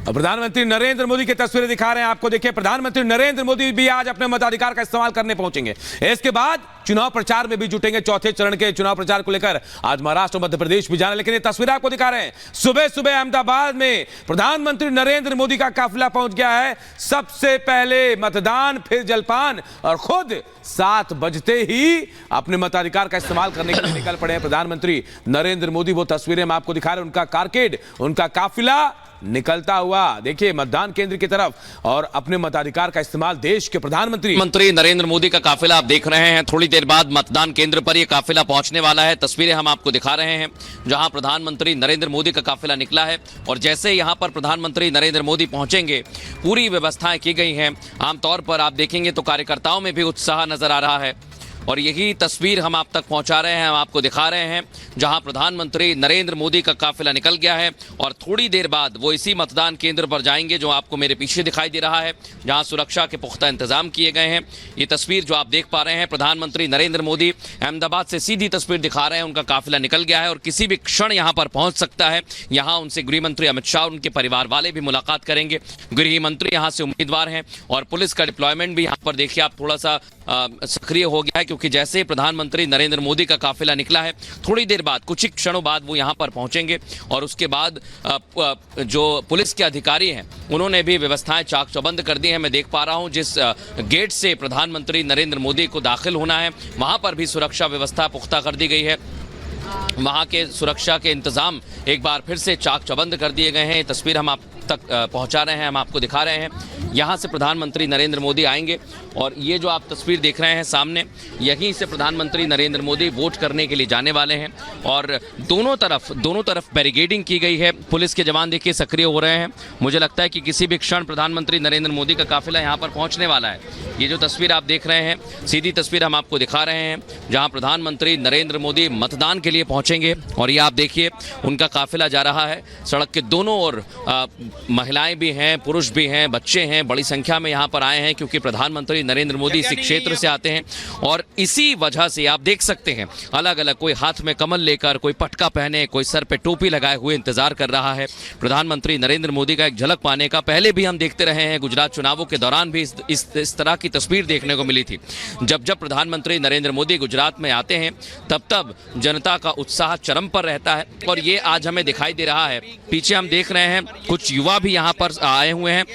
प्रधानमंत्री नरेंद्र मोदी की तस्वीरें दिखा रहे हैं आपको। देखिए, प्रधानमंत्री नरेंद्र मोदी भी आज अपने मताधिकार का इस्तेमाल करने पहुंचेंगे। इसके बाद चुनाव प्रचार में भी जुटेंगे। चौथे चरण के चुनाव प्रचार को लेकर आज महाराष्ट्र और मध्य प्रदेश भी जाना। लेकिन ये तस्वीर आपको दिखा रहे हैं, सुबह सुबह अहमदाबाद में प्रधानमंत्री नरेंद्र मोदी का काफिला पहुंच गया है। सबसे पहले मतदान, फिर जलपान और खुद 7 बजते ही अपने मताधिकार का इस्तेमाल करने के लिए निकल पड़े हैं प्रधानमंत्री नरेंद्र मोदी। वो तस्वीरें हम आपको दिखा रहे हैं, उनका कारकेड, उनका काफिला निकलता हुआ देखिए मतदान केंद्र की तरफ और अपने मताधिकार का इस्तेमाल देश के प्रधानमंत्री नरेंद्र मोदी का काफिला आप देख रहे हैं। थोड़ी देर बाद मतदान केंद्र पर यह काफिला पहुंचने वाला है। तस्वीरें हम आपको दिखा रहे हैं जहां प्रधानमंत्री नरेंद्र मोदी का काफिला निकला है और जैसे यहां पर प्रधानमंत्री नरेंद्र मोदी पहुंचेंगे पूरी व्यवस्थाएं की गई हैं। आमतौर पर आप देखेंगे तो कार्यकर्ताओं में भी उत्साह नजर आ रहा है और यही तस्वीर हम आप तक पहुंचा रहे हैं, हम आपको दिखा रहे हैं जहां प्रधानमंत्री नरेंद्र मोदी का काफिला निकल गया है और थोड़ी देर बाद वो इसी मतदान केंद्र पर जाएंगे जो आपको मेरे पीछे दिखाई दे रहा है, जहां सुरक्षा के पुख्ता इंतजाम किए गए हैं। ये तस्वीर जो आप देख पा रहे हैं, प्रधानमंत्री नरेंद्र मोदी अहमदाबाद से सीधी तस्वीर दिखा रहे हैं। उनका काफिला निकल गया है और किसी भी क्षण यहाँ पर पहुंच सकता है। यहाँ उनसे गृह मंत्री अमित शाह और उनके परिवार वाले भी मुलाकात करेंगे। गृह मंत्री यहाँ से उम्मीदवार हैं और पुलिस का डिप्लॉयमेंट भी यहाँ पर देखिए आप थोड़ा सा सक्रिय हो गया है, क्योंकि जैसे प्रधानमंत्री नरेंद्र मोदी का काफिला निकला है थोड़ी देर बाद, कुछ ही क्षणों बाद वो यहां पर पहुंचेंगे और उसके बाद जो पुलिस के अधिकारी हैं उन्होंने भी व्यवस्थाएं चाक चौबंद कर दी हैं। मैं देख पा रहा हूं जिस गेट से प्रधानमंत्री नरेंद्र मोदी को दाखिल होना है वहां पर भी सुरक्षा व्यवस्था पुख्ता कर दी गई है। वहां के सुरक्षा के इंतजाम एक बार फिर से चाक चौबंद कर दिए गए हैं। तस्वीर हम आप तक पहुंचा रहे हैं, हम आपको दिखा रहे हैं। यहां से प्रधानमंत्री नरेंद्र मोदी आएंगे और ये जो आप तस्वीर देख रहे हैं सामने, यहीं से प्रधानमंत्री नरेंद्र मोदी वोट करने के लिए जाने वाले हैं और दोनों तरफ बैरिकेडिंग की गई है। पुलिस के जवान देखिए सक्रिय हो रहे हैं। मुझे लगता है कि किसी भी क्षण प्रधानमंत्री नरेंद्र मोदी का काफिला यहाँ पर पहुँचने वाला है। ये जो तस्वीर आप देख रहे हैं, सीधी तस्वीर हम आपको दिखा रहे हैं जहाँ प्रधानमंत्री नरेंद्र मोदी मतदान के लिए पहुँचेंगे और ये आप देखिए उनका काफिला जा रहा है। सड़क के दोनों ओर महिलाएं भी हैं, पुरुष भी हैं, बच्चे हैं, बड़ी संख्या में यहाँ पर आए हैं क्योंकि प्रधानमंत्री नरेंद्र मोदी इसी क्षेत्र से आते हैं और इसी वजह से आप देख सकते हैं अलग अलग, कोई हाथ में कमल लेकर, कोई पटका पहने, कोई सर पे टोपी लगाए हुए इंतजार कर रहा है प्रधानमंत्री नरेंद्र मोदी का एक झलक पाने का। पहले भी हम देखते रहे हैं, गुजरात चुनावों के दौरान भी इस तरह की तस्वीर देखने को मिली थी। जब प्रधानमंत्री नरेंद्र मोदी गुजरात में आते हैं तब जनता का उत्साह चरम पर रहता है और ये आज हमें दिखाई दे रहा है। पीछे हम देख रहे हैं कुछ युवा भी यहाँ पर आए हुए हैं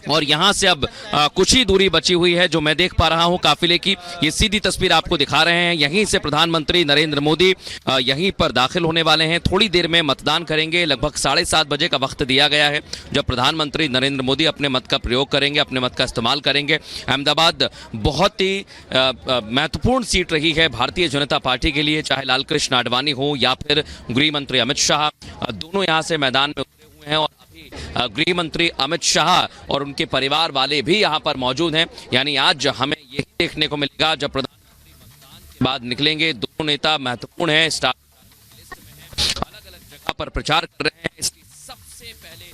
और यहाँ से अब कुछ ही दूरी बची हुई है जो मैं देख पा रहा हूँ काफिले की। ये सीधी तस्वीर आपको दिखा रहे हैं। यहीं से प्रधानमंत्री नरेंद्र मोदी यहीं पर दाखिल होने वाले हैं। थोड़ी देर में मतदान करेंगे। लगभग 7:30 बजे का वक्त दिया गया है जब प्रधानमंत्री नरेंद्र मोदी अपने मत का प्रयोग करेंगे, अपने मत का इस्तेमाल करेंगे। अहमदाबाद बहुत ही महत्वपूर्ण सीट रही है भारतीय जनता पार्टी के लिए, चाहे लाल कृष्ण आडवाणी हो या फिर गृह मंत्री अमित शाह, दोनों यहाँ से मैदान में उतरे हुए हैं और गृह मंत्री अमित शाह और उनके परिवार वाले भी यहाँ पर मौजूद हैं। यानी आज हमें यही देखने को मिलेगा जब प्रधानमंत्री मतदान के बाद निकलेंगे। दोनों नेता महत्वपूर्ण हैं, स्टार अलग अलग जगह पर प्रचार कर रहे हैं। इसलिए सबसे पहले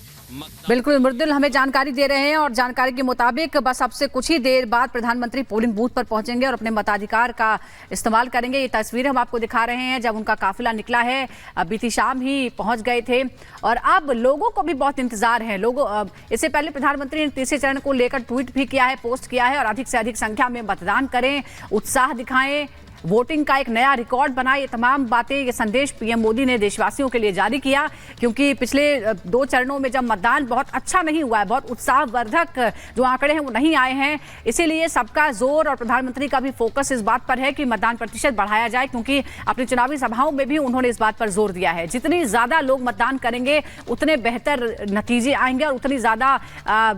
बिल्कुल मृदुल हमें जानकारी दे रहे हैं और जानकारी के मुताबिक बस अब से कुछ ही देर बाद प्रधानमंत्री पोलिंग बूथ पर पहुंचेंगे और अपने मताधिकार का इस्तेमाल करेंगे। ये तस्वीर हम आपको दिखा रहे हैं जब उनका काफिला निकला है। बीती शाम ही पहुंच गए थे और अब लोगों को भी बहुत इंतजार है। इससे पहले प्रधानमंत्री ने तीसरे चरण को लेकर ट्वीट भी किया है, पोस्ट किया है और अधिक से अधिक संख्या में मतदान करें, उत्साह दिखाएं, वोटिंग का एक नया रिकॉर्ड बनाए। ये तमाम बातें, ये संदेश पीएम मोदी ने देशवासियों के लिए जारी किया क्योंकि पिछले 2 चरणों में जब मतदान बहुत अच्छा नहीं हुआ है, बहुत उत्साहवर्धक जो आंकड़े हैं वो नहीं आए हैं, इसीलिए सबका जोर और प्रधानमंत्री का भी फोकस इस बात पर है कि मतदान प्रतिशत बढ़ाया जाए, क्योंकि अपनी चुनावी सभाओं में भी उन्होंने इस बात पर जोर दिया है जितनी ज्यादा लोग मतदान करेंगे उतने बेहतर नतीजे आएंगे और उतनी ज्यादा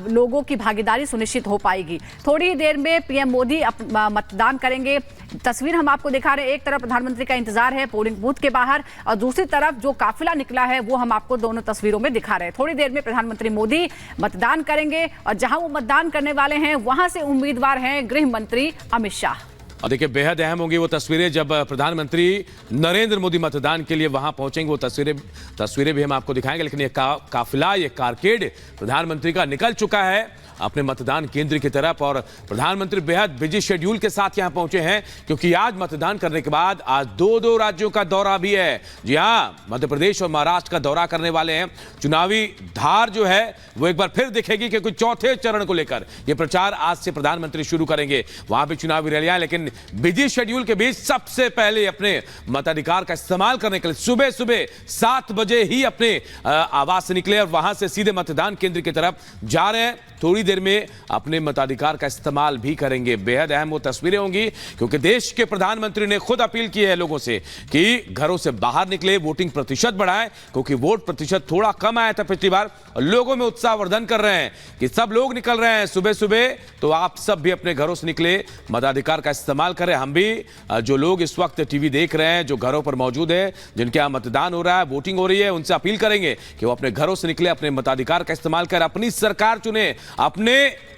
लोगों की भागीदारी सुनिश्चित हो पाएगी। थोड़ी ही देर में पीएम मोदी मतदान करेंगे। तस्वीर हम आपको दिखा रहे हैं, एक तरफ प्रधानमंत्री का इंतजार है पोलिंग बूथ के बाहर और दूसरी तरफ जो काफिला निकला है वो हम आपको दोनों तस्वीरों में दिखा रहे हैं। थोड़ी देर में प्रधानमंत्री मोदी मतदान करेंगे और जहां वो मतदान करने वाले हैं वहां से उम्मीदवार हैं गृह मंत्री अमित शाह। और देखिए बेहद अहम होंगी वो तस्वीरें जब प्रधानमंत्री नरेंद्र मोदी मतदान के लिए वहां पहुंचेंगे। वो तस्वीरें भी हम आपको दिखाएंगे। लेकिन ये काफिला, ये कारकेड प्रधानमंत्री का निकल चुका है अपने मतदान केंद्र की तरफ और प्रधानमंत्री बेहद बिजी शेड्यूल के साथ यहां पहुंचे हैं, क्योंकि आज मतदान करने के बाद आज दो राज्यों का दौरा भी है। जी हां, मध्य प्रदेश और महाराष्ट्र का दौरा करने वाले हैं। चुनावी धार जो है वो एक बार फिर दिखेगी, क्योंकि चौथे चरण को लेकर यह प्रचार आज से प्रधानमंत्री शुरू करेंगे। वहां भी चुनावी रैलियां, लेकिन बिजी शेड्यूल के बीच सबसे पहले अपने मताधिकार का इस्तेमाल करने के लिए सुबह 7 बजे ही अपने आवास से निकले और वहां से सीधे मतदान केंद्र की तरफ जा रहे हैं। थोड़ी देर में अपने मताधिकार का इस्तेमाल भी करेंगे। बेहद अहम वो तस्वीरें होंगी, क्योंकि देश के प्रधानमंत्री ने खुद अपील की है लोगों से कि घरों से बाहर निकले, वोटिंग प्रतिशत बढ़ाएं, क्योंकि वोट प्रतिशत थोड़ा कम आया था पिछली बार। लोगों में उत्साहवर्धन कर रहे हैं कि सब लोग निकल रहे हैं सुबह सुबह, तो आप सब भी अपने घरों से निकले, मताधिकार का इस्तेमाल करें। हम भी जो लोग इस वक्त टीवी देख रहे हैं, जो घरों पर मौजूद है, जिनके यहाँ मतदान हो रहा है, वोटिंग हो रही है, उनसे अपील करेंगे कि वो अपने घरों से निकले, अपने मताधिकार का इस्तेमाल करें, अपनी सरकार चुने, अपने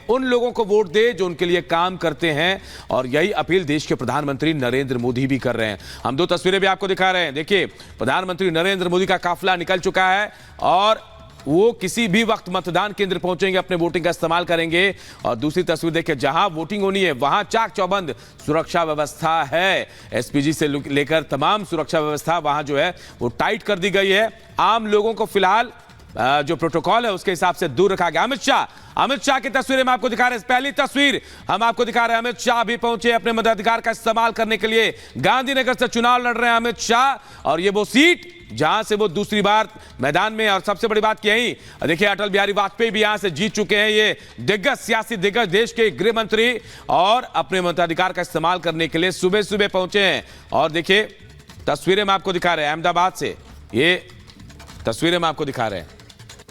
उन लोगों को वोट दे जो उनके लिए काम करते हैं। और यही अपील देश के प्रधानमंत्री नरेंद्र मोदी भी कर रहे हैं। हम 2 तस्वीरें भी आपको दिखा रहे हैं। देखिए, प्रधानमंत्री नरेंद्र मोदी का काफिला निकल चुका है और वो किसी भी वक्त मतदान केंद्र पहुंचेंगे, अपने वोटिंग का इस्तेमाल करेंगे। और दूसरी तस्वीर देखिए, जहां वोटिंग होनी है वहां चाक चौबंद सुरक्षा व्यवस्था है। एसपीजी से लेकर तमाम सुरक्षा व्यवस्था वहां जो है वो टाइट कर दी गई है। आम लोगों को फिलहाल जो प्रोटोकॉल है उसके हिसाब से दूर रखा गया। अमित शाह की तस्वीरें हम आपको दिखा रहे हैं। पहली तस्वीर हम आपको दिखा रहे हैं, अमित शाह भी पहुंचे अपने मताधिकार का इस्तेमाल करने के लिए। गांधीनगर से चुनाव लड़ रहे हैं अमित शाह, और ये वो सीट जहां से वो दूसरी बार मैदान में। और सबसे बड़ी बात यही देखिए, अटल बिहारी वाजपेयी भी यहां से जीत चुके हैं। ये दिग्गज, सियासी दिग्गज, देश के गृह मंत्री, और अपने मताधिकार का इस्तेमाल करने के लिए सुबह सुबह पहुंचे हैं। और देखिए तस्वीरें हम आपको दिखा रहे हैं अहमदाबाद से, ये तस्वीरें हम आपको दिखा रहे हैं।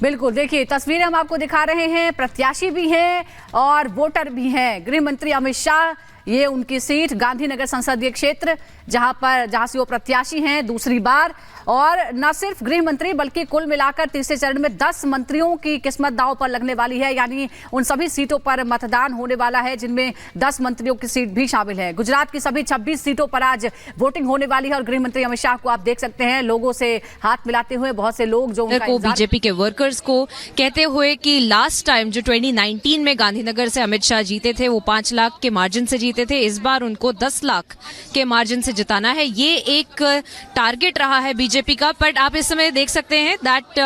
बिल्कुल, देखिए तस्वीरें हम आपको दिखा रहे हैं। प्रत्याशी भी हैं और वोटर भी हैं। गृह मंत्री अमित शाह, ये उनकी सीट गांधीनगर संसदीय क्षेत्र, जहां से वो प्रत्याशी हैं दूसरी बार। और न सिर्फ गृह मंत्री बल्कि कुल मिलाकर तीसरे चरण में 10 मंत्रियों की किस्मत दांव पर लगने वाली है। यानी उन सभी सीटों पर मतदान होने वाला है, जिनमें 10 मंत्रियों की सीट भी शामिल है। गुजरात की सभी 26 सीटों पर आज वोटिंग होने वाली है। और गृह मंत्री अमित शाह को आप देख सकते हैं लोगों से हाथ मिलाते हुए, बहुत से लोग जो को बीजेपी के वर्कर्स को कहते हुए कि लास्ट टाइम जो 2019 में गांधीनगर से अमित शाह जीते थे वो 5 लाख के मार्जिन से जीते थे। इस बार उनको 10 लाख के मार्जिन से जिताना है। ये एक टारगेट रहा है बीजेपी का। बट आप इस समय देख सकते हैं that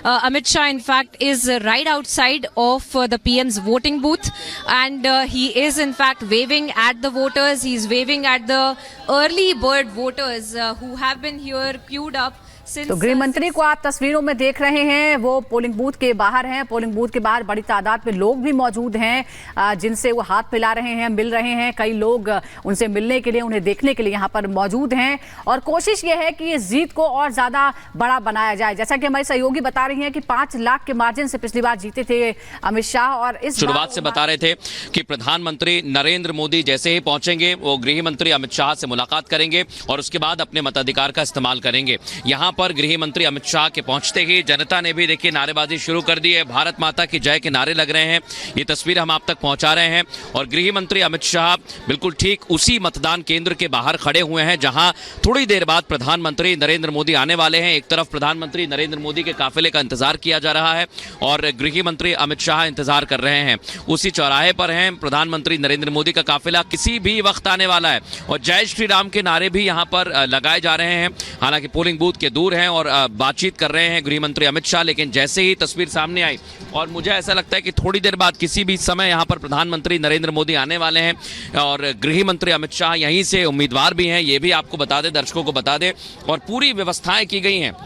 Amit Shah in fact is right outside of the PM's voting booth and he is in fact waving at the voters, he is waving at the early bird voters who have been here queued up. तो गृह मंत्री को आप तस्वीरों में देख रहे हैं, वो पोलिंग बूथ के बाहर हैं। पोलिंग बूथ के बाहर बड़ी तादाद में लोग भी मौजूद हैं, जिनसे वो हाथ मिला रहे हैं, मिल रहे हैं। कई लोग उनसे मिलने के लिए, उन्हें देखने के लिए यहाँ पर मौजूद हैं। और कोशिश ये है कि इस जीत को और ज्यादा बड़ा बनाया जाए। जैसा कि हमारे सहयोगी बता रही हैं कि 5 लाख के मार्जिन से पिछली बार जीते थे अमित शाह। और इस शुरुआत से बता रहे थे कि प्रधानमंत्री नरेंद्र मोदी जैसे ही पहुंचेंगे वो गृह मंत्री अमित शाह से मुलाकात करेंगे और उसके बाद अपने मताधिकार का इस्तेमाल करेंगे। यहाँ पर गृह मंत्री अमित शाह के पहुंचते ही जनता ने भी देखिए नारेबाजी शुरू कर दी है। भारत माता की जय के नारे लग रहे हैं। ये तस्वीर हम आप तक पहुंचा रहे हैं। और गृह मंत्री अमित शाह बिल्कुल ठीक उसी मतदान केंद्र के बाहर खड़े हुए हैं जहां थोड़ी देर बाद प्रधानमंत्री नरेंद्र मोदी आने वाले हैं। एक तरफ प्रधानमंत्री नरेंद्र मोदी के काफिले का इंतजार किया जा रहा है और गृह मंत्री अमित शाह इंतजार कर रहे हैं। उसी चौराहे पर हैं प्रधानमंत्री नरेंद्र मोदी का काफिला किसी भी वक्त आने वाला है। और जय श्री राम के नारे भी यहाँ पर लगाए जा रहे हैं। हालांकि पोलिंग बूथ के दूर हैं और बातचीत कर रहे हैं गृह मंत्री अमित शाह। लेकिन जैसे ही तस्वीर सामने आई और मुझे ऐसा लगता है कि थोड़ी देर बाद किसी भी समय यहां पर प्रधानमंत्री नरेंद्र मोदी आने वाले हैं और गृह मंत्री अमित शाह यहीं से उम्मीदवार भी हैं। ये भी आपको बता दें, दर्शकों को बता दें। और पूरी व्यवस्थाएं की गई हैं।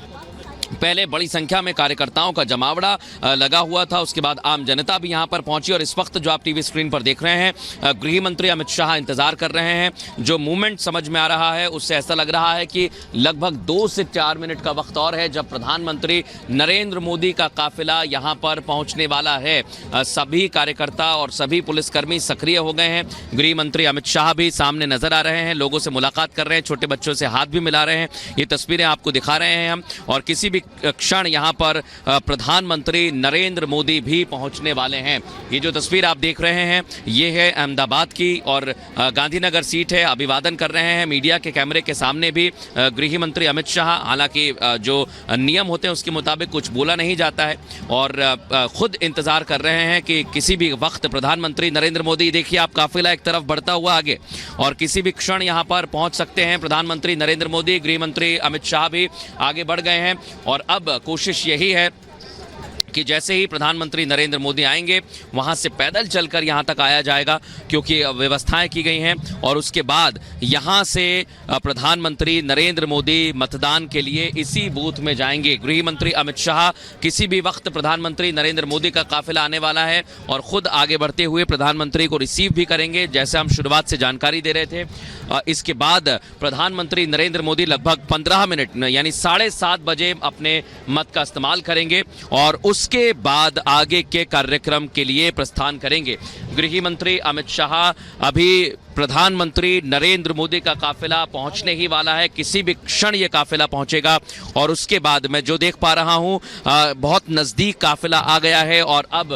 पहले बड़ी संख्या में कार्यकर्ताओं का जमावड़ा लगा हुआ था, उसके बाद आम जनता भी यहां पर पहुंची। और इस वक्त जो आप टीवी स्क्रीन पर देख रहे हैं गृह मंत्री अमित शाह इंतजार कर रहे हैं। जो मूवमेंट समझ में आ रहा है उससे ऐसा लग रहा है कि लगभग 2 से 4 मिनट का वक्त और है जब प्रधानमंत्री नरेंद्र मोदी का काफिला यहां पर पहुंचने वाला है। सभी कार्यकर्ता और सभी पुलिसकर्मी सक्रिय हो गए हैं। गृह मंत्री अमित शाह भी सामने नजर आ रहे हैं, लोगों से मुलाकात कर रहे हैं, छोटे बच्चों से हाथ भी मिला रहे हैं। ये तस्वीरें आपको दिखा रहे हैं हम। और किसी भी क्षण यहाँ पर प्रधानमंत्री नरेंद्र मोदी भी पहुंचने वाले हैं। ये जो तस्वीर आप देख रहे हैं ये है अहमदाबाद की और गांधीनगर सीट है। अभिवादन कर रहे हैं मीडिया के कैमरे के सामने भी गृह मंत्री अमित शाह। हालांकि जो नियम होते हैं उसके मुताबिक कुछ बोला नहीं जाता है और खुद इंतजार कर रहे हैं कि किसी भी वक्त प्रधानमंत्री नरेंद्र मोदी, देखिए आप, काफिला एक तरफ बढ़ता हुआ आगे और किसी भी क्षण यहां पर पहुंच सकते हैं प्रधानमंत्री नरेंद्र मोदी। गृह मंत्री अमित शाह भी आगे बढ़ गए हैं और अब कोशिश यही है कि जैसे ही प्रधानमंत्री नरेंद्र मोदी आएंगे वहां से पैदल चलकर यहां तक आया जाएगा, क्योंकि व्यवस्थाएं की गई हैं और उसके बाद यहां से प्रधानमंत्री नरेंद्र मोदी मतदान के लिए इसी बूथ में जाएंगे। गृह मंत्री अमित शाह, किसी भी वक्त प्रधानमंत्री नरेंद्र मोदी का काफिला आने वाला है और खुद आगे बढ़ते हुए प्रधानमंत्री को रिसीव भी करेंगे, जैसे हम शुरुआत से जानकारी दे रहे थे। इसके बाद प्रधानमंत्री नरेंद्र मोदी लगभग 15 मिनट यानी 7:30 बजे अपने मत का इस्तेमाल करेंगे और उसके बाद आगे के कार्यक्रम के लिए प्रस्थान करेंगे। गृह मंत्री अमित शाह अभी प्रधानमंत्री नरेंद्र मोदी का काफिला पहुंचने ही वाला है, किसी भी क्षण ये काफिला पहुंचेगा और उसके बाद मैं जो देख पा रहा हूं बहुत नजदीक काफिला आ गया है और अब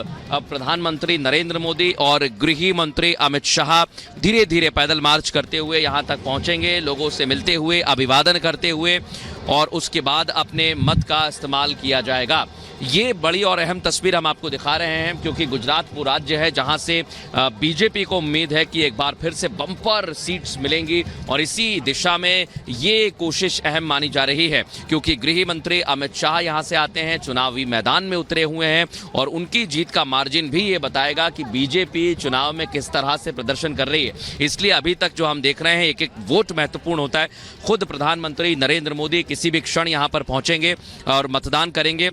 प्रधानमंत्री नरेंद्र मोदी और गृह मंत्री अमित शाह धीरे धीरे पैदल मार्च करते हुए यहां तक पहुंचेंगे, लोगों से मिलते हुए, अभिवादन करते हुए और उसके बाद अपने मत का इस्तेमाल किया जाएगा। ये बड़ी और अहम तस्वीर हम आपको दिखा रहे हैं क्योंकि गुजरात वो राज्य है जहां से बीजेपी को उम्मीद है कि एक बार फिर से बम्पर सीट्स मिलेंगी और इसी दिशा में ये कोशिश अहम मानी जा रही है, क्योंकि गृह मंत्री अमित शाह यहां से आते हैं, चुनावी मैदान में उतरे हुए हैं और उनकी जीत का मार्जिन भी ये बताएगा कि बीजेपी चुनाव में किस तरह से प्रदर्शन कर रही है। इसलिए अभी तक जो हम देख रहे हैं एक एक वोट महत्वपूर्ण होता है। खुद प्रधानमंत्री नरेंद्र मोदी किसी भी क्षण यहां पर पहुंचेंगे और मतदान करेंगे।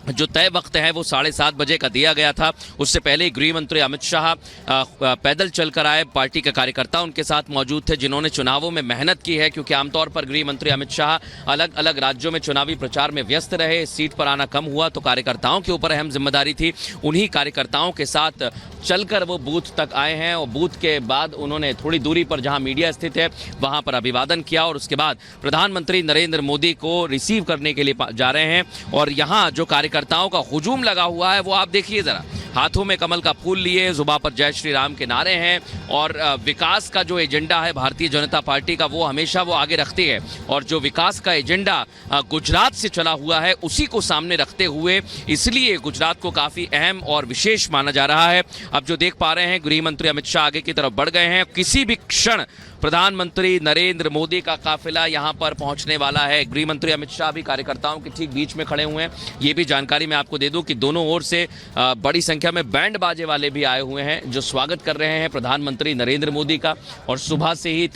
जो तय वक्त है वो 7:30 बजे का दिया गया था, उससे पहले गृह मंत्री अमित शाह पैदल चलकर आए। पार्टी के कार्यकर्ता उनके साथ मौजूद थे जिन्होंने चुनावों में मेहनत की है, क्योंकि आमतौर पर गृह मंत्री अमित शाह अलग अलग राज्यों में चुनावी प्रचार में व्यस्त रहे, सीट पर आना कम हुआ तो कार्यकर्ताओं के ऊपर अहम जिम्मेदारी थी। उन्हीं कार्यकर्ताओं के साथ चलकर वो बूथ तक आए हैं और बूथ के बाद उन्होंने थोड़ी दूरी पर जहां मीडिया स्थित है वहां पर अभिवादन किया और उसके बाद प्रधानमंत्री नरेंद्र मोदी को रिसीव करने के लिए जा रहे हैं। और यहां जो कार्यकर्ताओं का हुजूम लगा हुआ है वो आप देखिए जरा, हाथों में कमल का फूल लिए, जुबान पर जय श्री राम के नारे हैं और विकास का जो एजेंडा है भारतीय जनता पार्टी का वो हमेशा वो आगे रखती है और जो विकास का एजेंडा गुजरात से चला हुआ है उसी को सामने रखते हुए इसलिए गुजरात को काफी अहम और विशेष माना जा रहा है। अब जो देख पा रहे हैं गृह मंत्री अमित शाह आगे की तरफ बढ़ गए हैं, किसी भी क्षण प्रधानमंत्री नरेंद्र मोदी का काफिला यहां पर पहुंचने वाला है। गृह मंत्री अमित शाह भी कार्यकर्ताओं के ठीक बीच में खड़े हुए हैं। ये भी जानकारी मैं आपको दे दूं कि दोनों ओर से बड़ी संख्या में बैंड बाजे वाले भी आए हुए हैं जो स्वागत कर रहे हैं प्रधानमंत्री नरेंद्र मोदी का और सुबह से ही